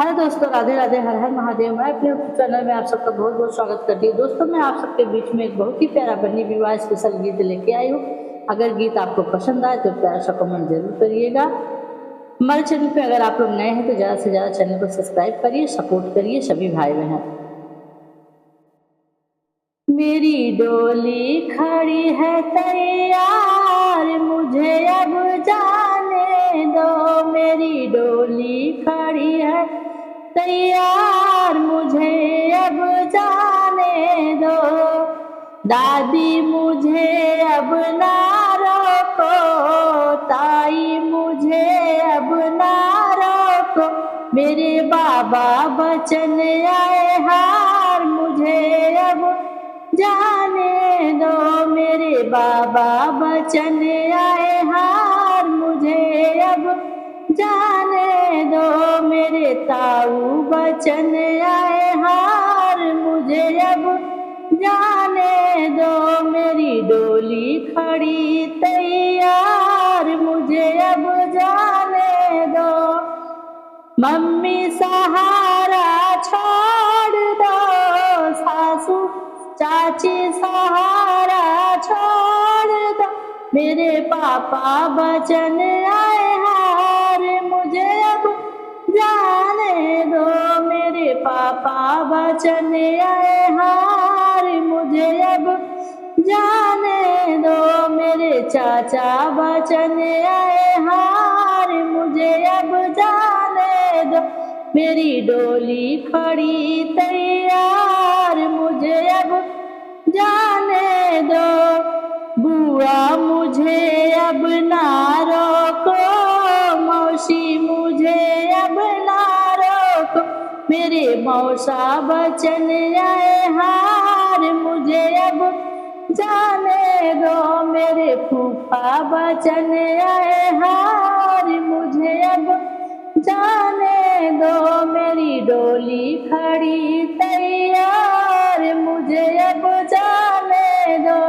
Hello दोस्तों, राधे राधे, हर हर महादेव। मैं अपने यूट्यूब चैनल में आप सबका बहुत बहुत स्वागत करती हूँ। दोस्तों, मैं आप सबके बीच में एक बहुत ही प्यारा बनी विवाह स्पेशल गीत लेके आई हूँ। अगर गीत आपको पसंद आए तो प्यारा सा कमेंट जरूर करिएगा। हमारे चैनल पे अगर आप लोग नए हैं तो ज़्यादा से ज़्यादा चैनल को सब्सक्राइब करिए, सपोर्ट करिए सभी भाई बहन। मेरी डोली खड़ी है तैयार, मुझे अब जाने दो। मेरी डोली खड़ी है तैयार, मुझे अब जाने दो। दादी मुझे अब ना रोको, ताई मुझे अब ना रोको। मेरे बाबा बचन आए हार, मुझे अब जाने दो। मेरे बाबा बचन आए हार, मुझे अब जाने दो। मेरे ताऊ बचन आए हार, मुझे अब जाने दो। मेरी डोली खड़ी तैयार, मुझे अब जाने दो। मम्मी सहारा छोड़ दो, सासू चाची सहारा छोड़ दो। मेरे पापा बचन आए हार, मुझे अब जाने दो। मेरे पापा बचन आए हार, मुझे अब जाने दो। मेरे चाचा बचन आए हार, मुझे अब जाने दो। मेरी डोली खड़ी तैयार, मुझे अब जाने दो। बुआ मुझे अब ना रोको, मौसी मुझे अब ना रोको। मेरे मौसा बचन आए हार, मुझे अब जाने दो। मेरे फूफा बचन आए हार, मुझे अब जाने दो। मेरी डोली खड़ी तैयार, मुझे अब जाने दो।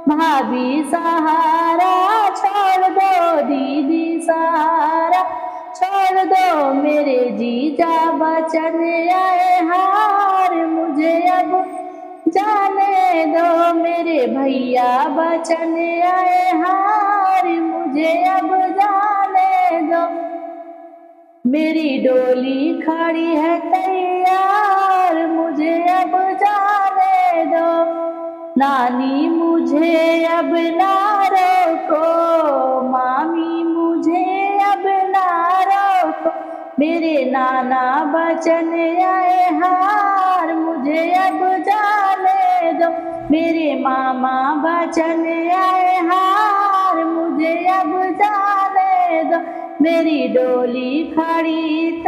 भाभी सहारा छोड़ दो, दीदी सहारा छोड़ दो। मेरे जीजा बचन आए हार, मुझे अब जाने दो। मेरे भैया बचन आए हार, मुझे अब जाने दो। मेरी डोली खड़ी है तैयार, मुझे अब जाने दो। नानी मुझे अब ना रोको, मामी मुझे अब ना रोको। मेरे नाना बचन आए हार, मुझे अब जाने दो। मेरे मामा बचन आए हार, मुझे अब जाने दो। मेरी डोली खड़ी